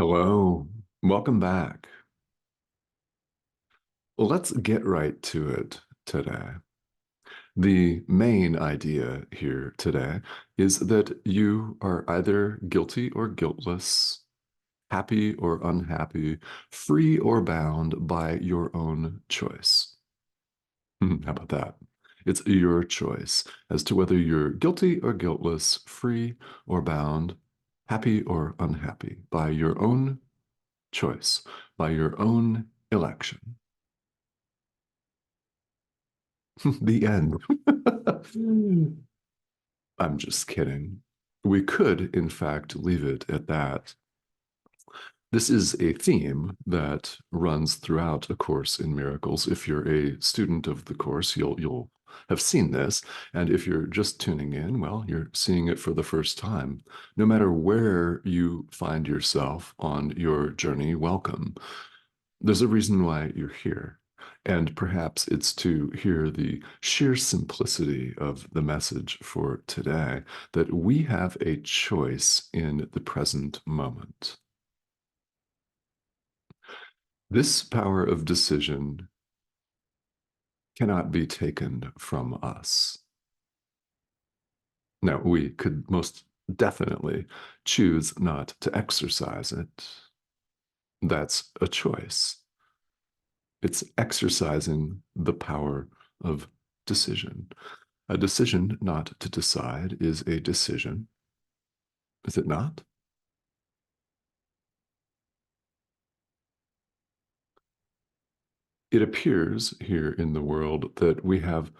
Hello, welcome back. Well, let's get right to it today. The main idea here today is that you are either guilty or guiltless, happy or unhappy, free or bound by your own choice. How about that? It's your choice as to whether you're guilty or guiltless, free or bound, happy or unhappy by your own choice, by your own election. The end. I'm just kidding. We could, in fact, leave it at that. This is a theme that runs throughout A Course in Miracles. If you're a student of the course, you'll have seen this. And if you're just tuning in, well, you're seeing it for the first time. No matter where you find yourself on your journey, welcome. There's a reason why you're here. And perhaps it's to hear the sheer simplicity of the message for today that we have a choice in the present moment. This power of decision cannot be taken from us. Now, we could most definitely choose not to exercise it. That's a choice. It's exercising the power of decision. A decision not to decide is a decision, is it not? It appears here in the world that we have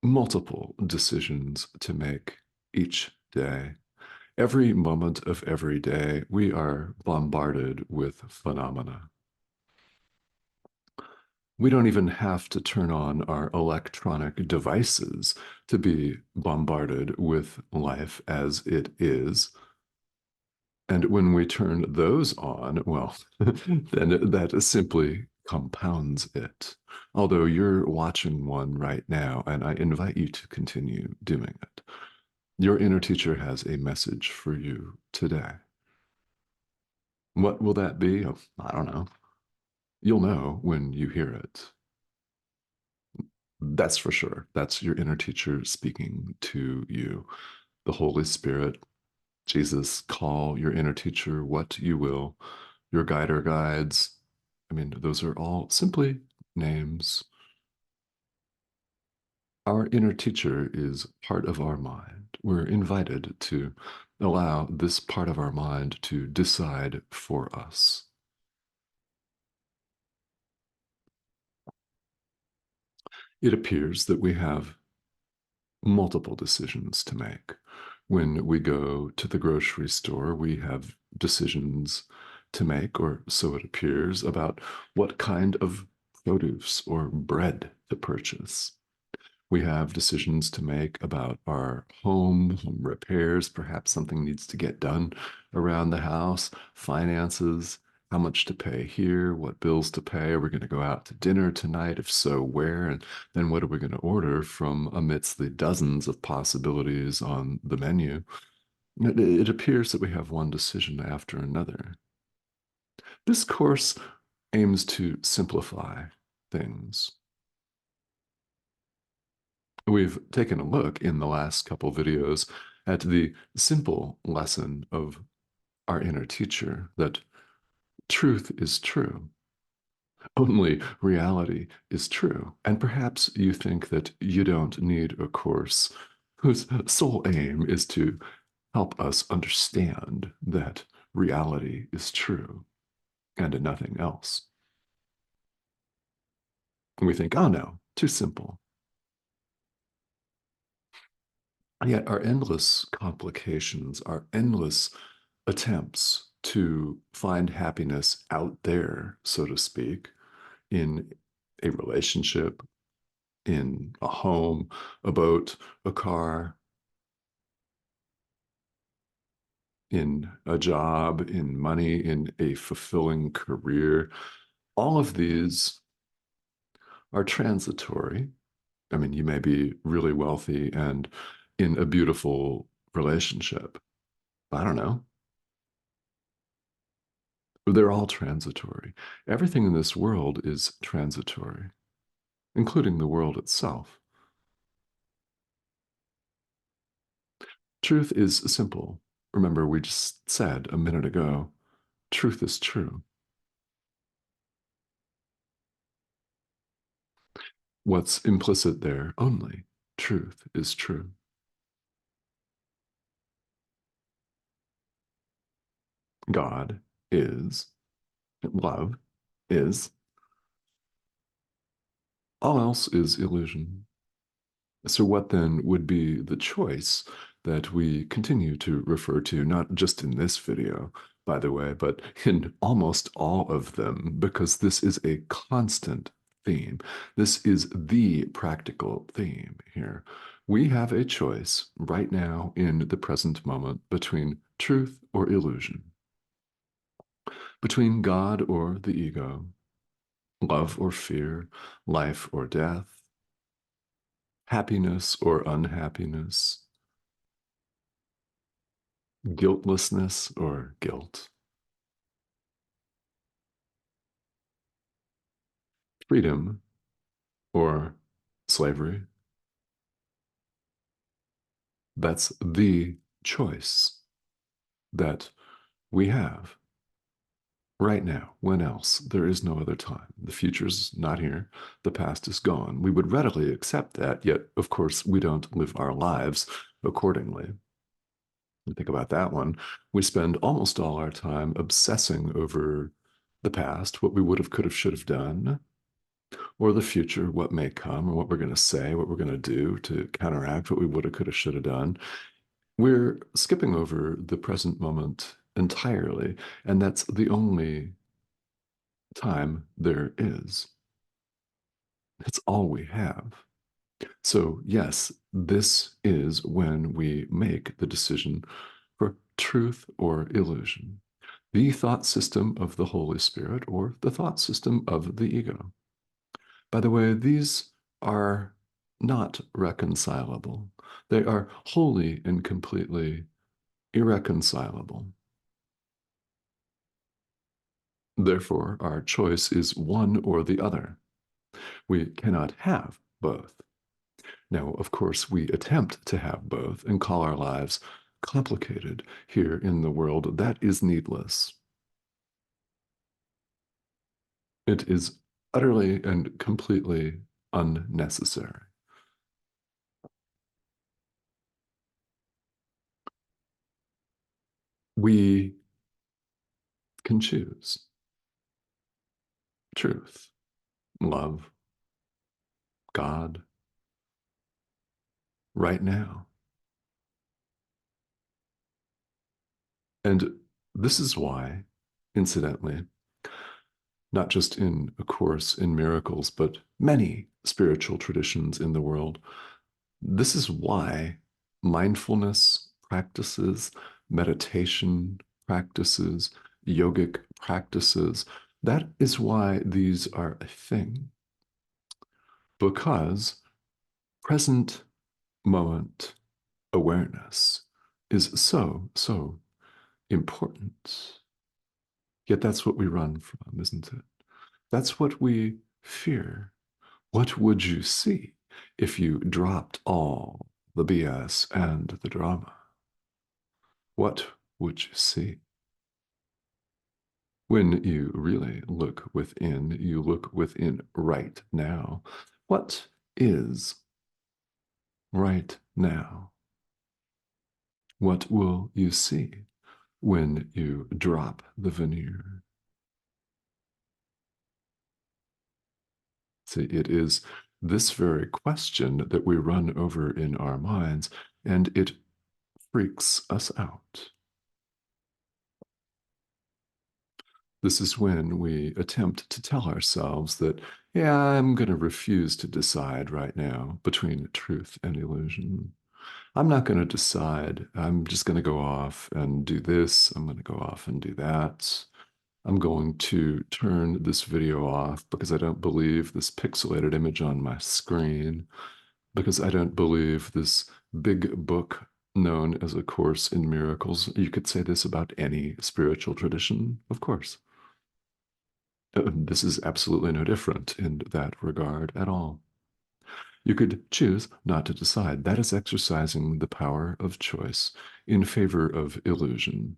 multiple decisions to make each day. Every moment of every day, we are bombarded with phenomena. We don't even have to turn on our electronic devices to be bombarded with life as it is. And when we turn those on, well, then that simply compounds it. Although you're watching one right now, and I invite you to continue doing it. Your inner teacher has a message for you today. What will that be? Oh, I don't know. You'll know when you hear it. That's for sure. That's your inner teacher speaking to you. The Holy Spirit, Jesus, call your inner teacher what you will, your guide or guides. I mean, those are all simply names. Our inner teacher is part of our mind. We're invited to allow this part of our mind to decide for us. It appears that we have multiple decisions to make. When we go to the grocery store, we have decisions to make, or so it appears, about what kind of produce or bread to purchase. We have decisions to make about our home repairs. Perhaps something needs to get done around the house, finances, how much to pay here, what bills to pay. Are we going to go out to dinner tonight? If so, where? And then what are we going to order from amidst the dozens of possibilities on the menu? It appears that we have one decision after another. This course aims to simplify things. We've taken a look in the last couple videos at the simple lesson of our inner teacher that truth is true. Only reality is true. And perhaps you think that you don't need a course whose sole aim is to help us understand that reality is true and nothing else. And we think, oh no, too simple. And yet, our endless complications, our endless attempts to find happiness out there, so to speak, in a relationship, in a home, a boat, a car, in a job, in money, in a fulfilling career, all of these are transitory. I mean, you may be really wealthy and in a beautiful relationship. I don't know. They're all transitory. Everything in this world is transitory, including the world itself. Truth is simple. Remember, we just said a minute ago, truth is true. What's implicit there only? Truth is true. God is, love is, all else is illusion. So, what then would be the choice that we continue to refer to, not just in this video, by the way, but in almost all of them, because this is a constant theme. This is the practical theme here. We have a choice right now in the present moment between truth or illusion, between God or the ego, love or fear, life or death, happiness or unhappiness, guiltlessness or guilt, freedom or slavery. That's the choice that we have right now. When else? There is no other time. The future's not here. The past is gone. We would readily accept that, yet, of course, we don't live our lives accordingly. Think about that one. We spend almost all our time obsessing over the past, what we would have, could have, should have done, or the future, what may come, or what we're going to say, what we're going to do to counteract what we would have, could have, should have done. We're skipping over the present moment entirely, and that's the only time there is. It's all we have. So, yes, this is when we make the decision for truth or illusion, the thought system of the Holy Spirit or the thought system of the ego. By the way, these are not reconcilable. They are wholly and completely irreconcilable. Therefore, our choice is one or the other. We cannot have both. Now, of course, we attempt to have both and call our lives complicated here in the world. That is needless. It is utterly and completely unnecessary. We can choose truth, love, God, right now. And this is why, incidentally, not just in A Course in Miracles, but many spiritual traditions in the world, this is why mindfulness practices, meditation practices, yogic practices, that is why these are a thing. Because present moment awareness is so, so important. Yet that's what we run from, isn't it? That's what we fear. What would you see if you dropped all the BS and the drama? What would you see? When you really look within, you look within right now. What is right now? What will you see when you drop the veneer? See, it is this very question that we run over in our minds, and it freaks us out. This is when we attempt to tell ourselves that, yeah, I'm going to refuse to decide right now between truth and illusion. I'm not going to decide. I'm just going to go off and do this. I'm going to go off and do that. I'm going to turn this video off because I don't believe this pixelated image on my screen, because I don't believe this big book known as A Course in Miracles. You could say this about any spiritual tradition, of course. This is absolutely no different in that regard at all. You could choose not to decide. That is exercising the power of choice in favor of illusion,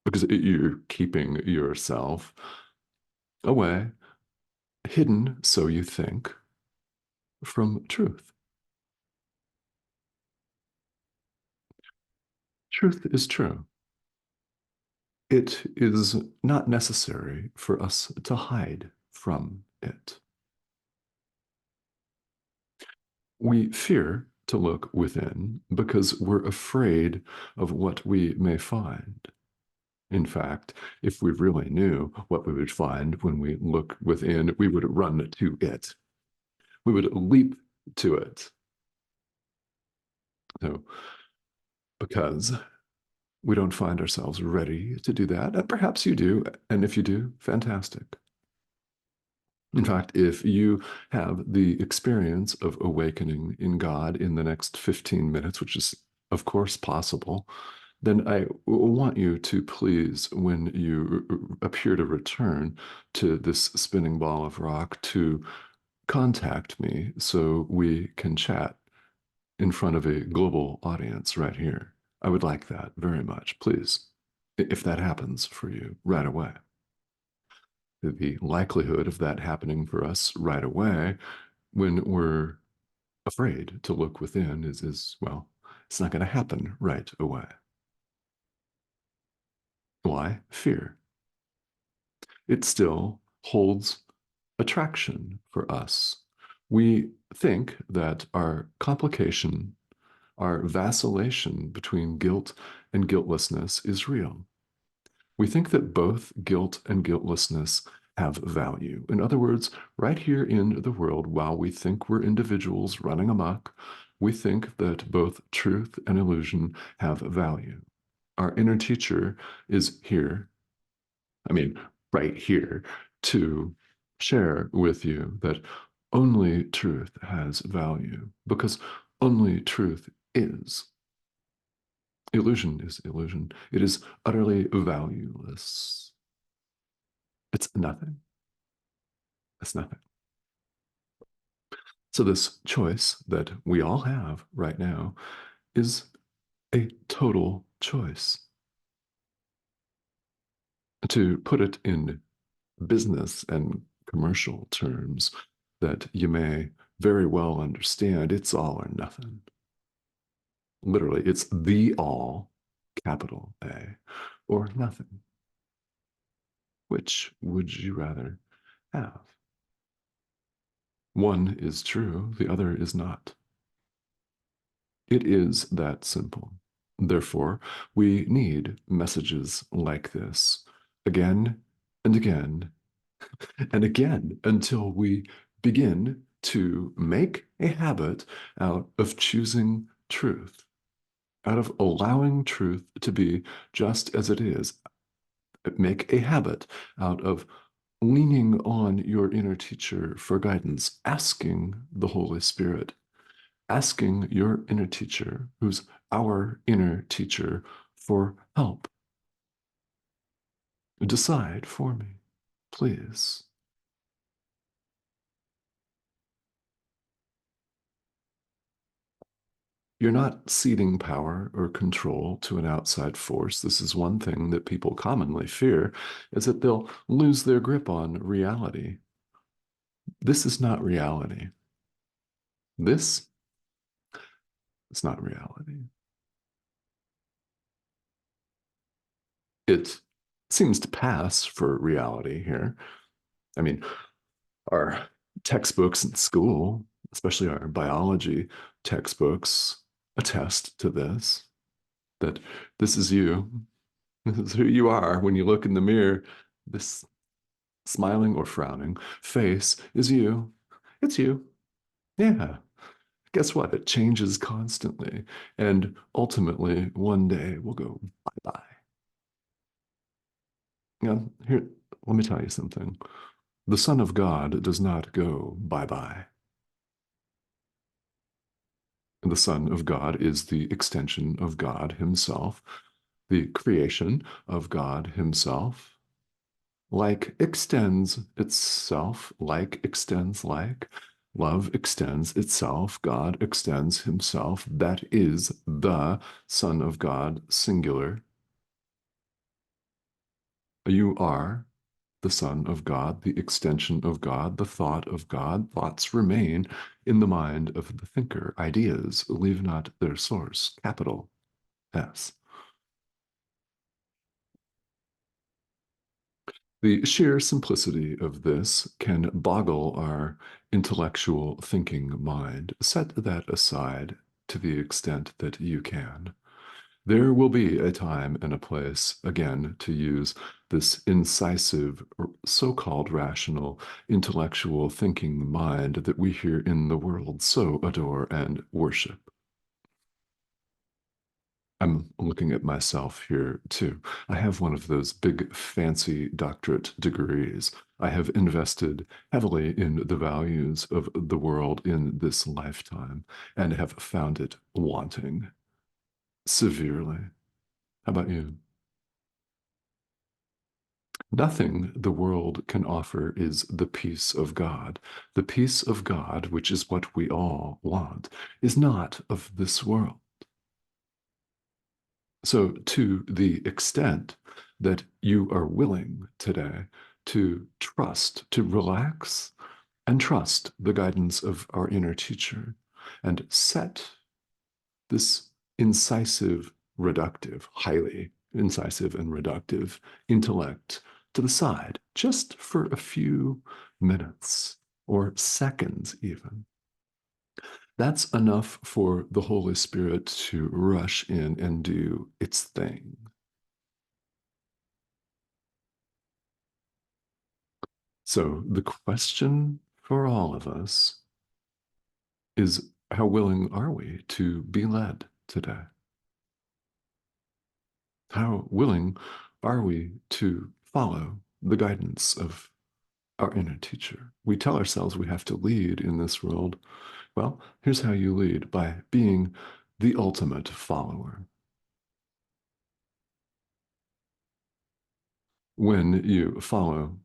because you're keeping yourself away, hidden, so you think, from truth. Truth is true. It is not necessary for us to hide from it. We fear to look within because we're afraid of what we may find. In fact, if we really knew what we would find when we look within, we would run to it. We would leap to it. So, because we don't find ourselves ready to do that, and perhaps you do, and if you do, fantastic. In fact, if you have the experience of awakening in God in the next 15 minutes, which is, of course, possible, then I want you to please, when you appear to return to this spinning ball of rock, to contact me so we can chat in front of a global audience right here. I would like that very much, please, if that happens for you right away. The likelihood of that happening for us right away when we're afraid to look within is well, it's not going to happen right away. Why? Fear. It still holds attraction for us. We think that our complication, our vacillation between guilt and guiltlessness is real. We think that both guilt and guiltlessness have value. In other words, right here in the world, while we think we're individuals running amok, we think that both truth and illusion have value. Our inner teacher is here, I mean, right here, to share with you that only truth has value because only truth is. Illusion is illusion. It is utterly valueless. It's nothing. It's nothing. So, this choice that we all have right now is a total choice. To put it in business and commercial terms that you may very well understand, it's all or nothing. Literally, it's the all, capital A, or nothing. Which would you rather have? One is true, the other is not. It is that simple. Therefore, we need messages like this again and again and again until we begin to make a habit out of choosing truth, out of allowing truth to be just as it is. Make a habit out of leaning on your inner teacher for guidance, asking the Holy Spirit, asking your inner teacher, who's our inner teacher, for help. Decide for me, please. You're not ceding power or control to an outside force. This is one thing that people commonly fear, is that they'll lose their grip on reality. This is not reality. This is not reality. It seems to pass for reality here. I mean, our textbooks in school, especially our biology textbooks, attest to this, that this is you. This is who you are when you look in the mirror. This smiling or frowning face is you. It's you. Yeah. Guess what? It changes constantly. And ultimately, one day we'll go bye bye. Here, let me tell you something. The Son of God does not go bye bye. The Son of God is the extension of God Himself, the creation of God Himself. Like extends itself, like extends like. Love extends itself, God extends himself. That is the Son of God, singular. You are the Son of God, the extension of God, the thought of God. Thoughts remain in the mind of the thinker. Ideas leave not their source, capital S. The sheer simplicity of this can boggle our intellectual thinking mind. Set that aside to the extent that you can. There will be a time and a place, again, to use this incisive, so called rational, intellectual thinking mind that we here in the world so adore and worship. I'm looking at myself here too. I have one of those big, fancy doctorate degrees. I have invested heavily in the values of the world in this lifetime and have found it wanting severely. How about you? Nothing the world can offer is the peace of God. The peace of God, which is what we all want, is not of this world. So, to the extent that you are willing today to trust, to relax and trust the guidance of our inner teacher and set this incisive, reductive, highly incisive and reductive intellect to the side just for a few minutes or seconds, even. That's enough for the Holy Spirit to rush in and do its thing. So, the question for all of us is how willing are we to be led today? How willing are we to follow the guidance of our inner teacher? We tell ourselves we have to lead in this world. Well, here's how you lead by being the ultimate follower. When you follow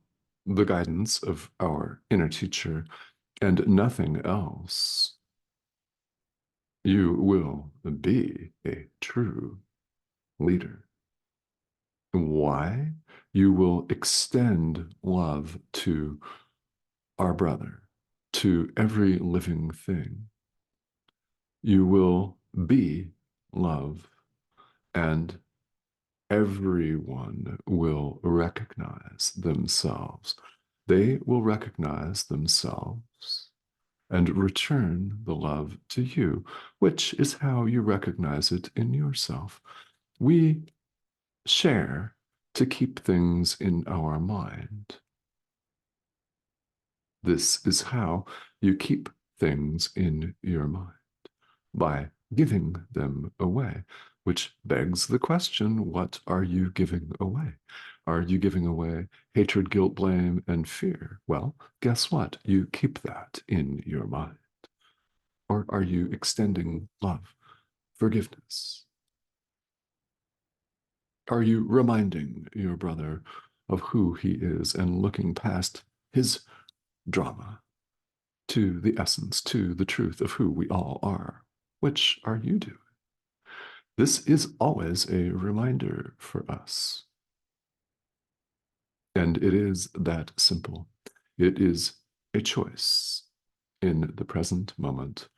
the guidance of our inner teacher and nothing else, you will be a true leader. Why? You will extend love to our brother, to every living thing. You will be love, and everyone will recognize themselves. They will recognize themselves and return the love to you, which is how you recognize it in yourself. We share to keep things in our mind. This is how you keep things in your mind, by giving them away, which begs the question, what are you giving away? Are you giving away hatred, guilt, blame, and fear? Well, guess what? You keep that in your mind. Or are you extending love, forgiveness? Are you reminding your brother of who he is and looking past his drama to the essence, to the truth of who we all are? Which are you doing? This is always a reminder for us. And it is that simple. It is a choice in the present moment,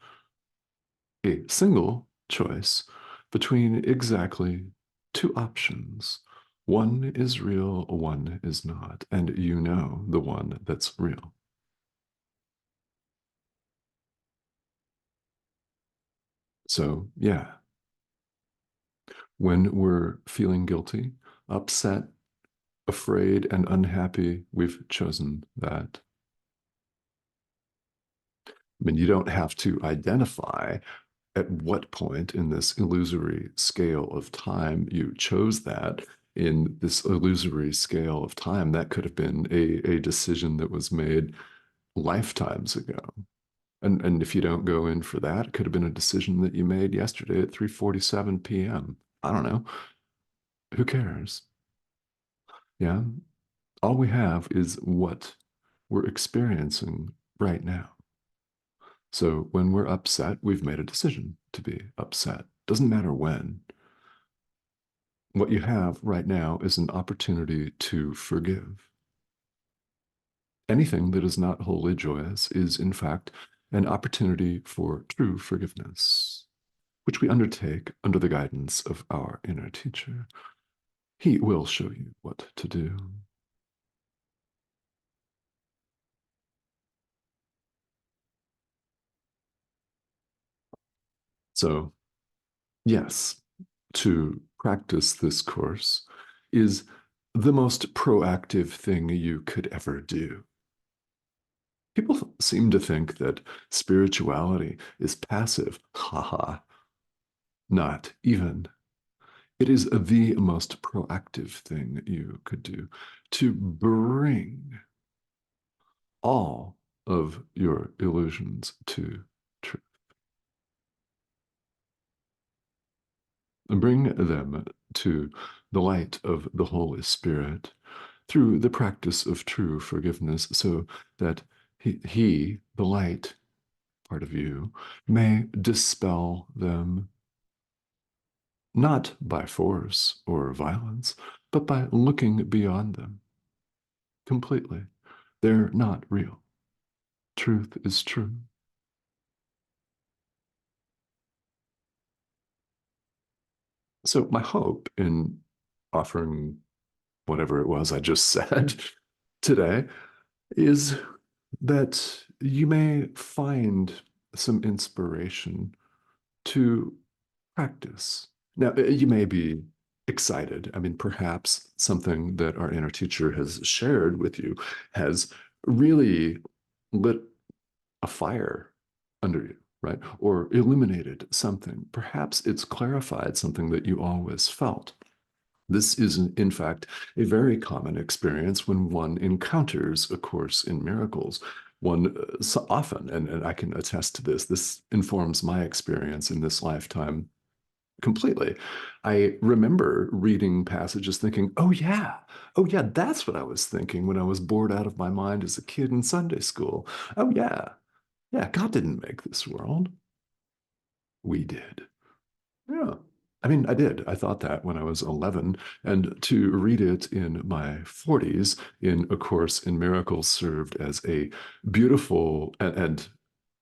a single choice between exactly two options. One is real, one is not, and you know the one that's real. So, yeah, when we're feeling guilty, upset, afraid, and unhappy, we've chosen that. I mean, you don't have to identify at what point in this illusory scale of time you chose that. In this illusory scale of time, that could have been a decision that was made lifetimes ago. And if you don't go in for that, it could have been a decision that you made yesterday at 3:47 p.m. I don't know. Who cares? Yeah. All we have is what we're experiencing right now. So when we're upset, we've made a decision to be upset. Doesn't matter when. What you have right now is an opportunity to forgive. Anything that is not wholly joyous is, in fact, an opportunity for true forgiveness, which we undertake under the guidance of our inner teacher. He will show you what to do. So, yes, to practice this course is the most proactive thing you could ever do. People seem to think that spirituality is passive. Haha, not even. It is the most proactive thing you could do to bring all of your illusions to truth. Bring them to the light of the Holy Spirit through the practice of true forgiveness so that the light part of you, may dispel them not by force or violence, but by looking beyond them completely. They're not real. Truth is true. So, my hope in offering whatever it was I just said today is that you may find some inspiration to practice. Now, you may be excited. I mean, perhaps something that our inner teacher has shared with you has really lit a fire under you, right? Or illuminated something. Perhaps it's clarified something that you always felt. This is, in fact, a very common experience when one encounters A Course in Miracles. One so often, and I can attest to this, this informs my experience in this lifetime completely. I remember reading passages thinking, oh yeah, that's what I was thinking when I was bored out of my mind as a kid in Sunday school. Oh yeah, God didn't make this world. We did. Yeah. I mean, I did. I thought that when I was 11. And to read it in my 40s in A Course in Miracles served as a beautiful and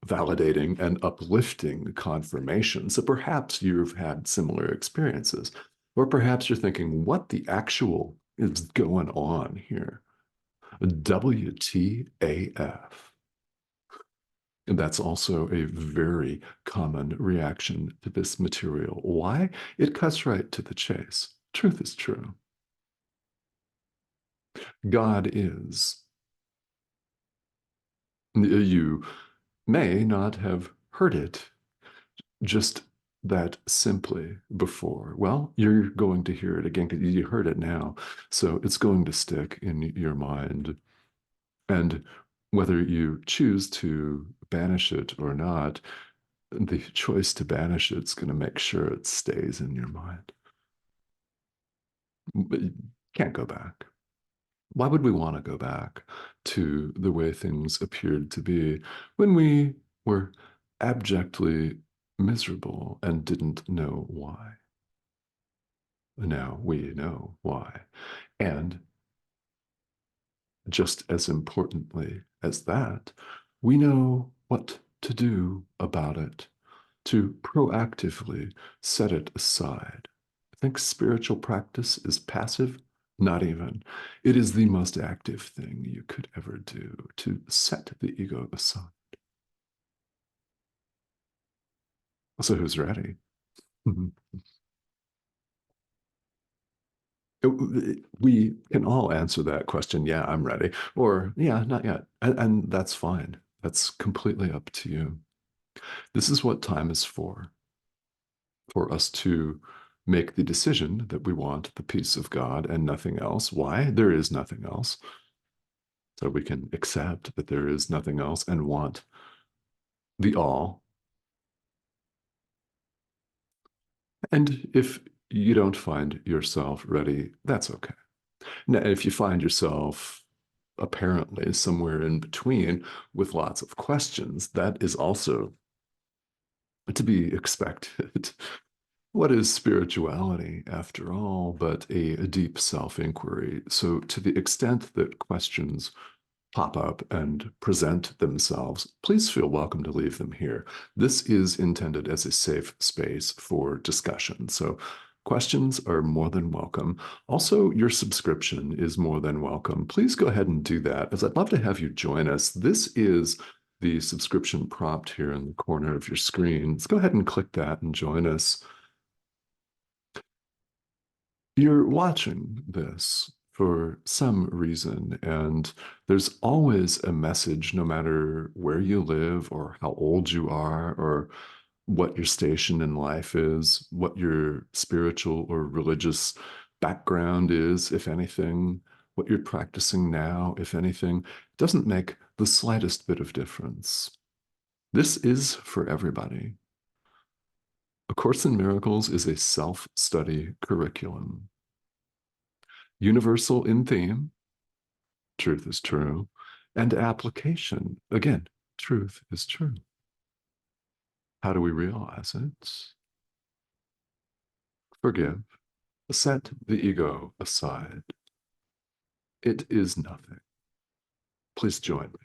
validating and uplifting confirmation. So perhaps you've had similar experiences. Or perhaps you're thinking, what the actual is going on here? WTAF. And that's also a very common reaction to this material. Why? It cuts right to the chase. Truth is true. God is. You may not have heard it just that simply before. Well, you're going to hear it again because you heard it now. So it's going to stick in your mind. And whether you choose to banish it or not, the choice to banish it's going to make sure it stays in your mind. But you can't go back. Why would we want to go back to the way things appeared to be when we were abjectly miserable and didn't know why? Now we know why. And just as importantly as that, we know what to do about it, to proactively set it aside. I think spiritual practice is passive, not even. It is the most active thing you could ever do to set the ego aside. So, who's ready? Mhm. We can all answer that question. Yeah, I'm ready. Or, yeah, not yet. And that's fine. That's completely up to you. This is what time is for us to make the decision that we want the peace of God and nothing else. Why? There is nothing else. So we can accept that there is nothing else and want the all. And if you don't find yourself ready, that's okay. Now, if you find yourself apparently somewhere in between with lots of questions, that is also to be expected. What is spirituality, after all, but a deep self inquiry? So, to the extent that questions pop up and present themselves, please feel welcome to leave them here. This is intended as a safe space for discussion. So, questions are more than welcome. Also, your subscription is more than welcome. Please go ahead and do that, as I'd love to have you join us. This is the subscription prompt here in the corner of your screen. Let's go ahead and click that and join us. You're watching this for some reason, and there's always a message, no matter where you live or how old you are or what your station in life is, what your spiritual or religious background is, if anything, what you're practicing now, if anything, doesn't make the slightest bit of difference. This is for everybody. A Course in Miracles is a self-study curriculum. Universal in theme, truth is true, and application, again, truth is true. How do we realize it? Forgive, set the ego aside. It is nothing. Please join me.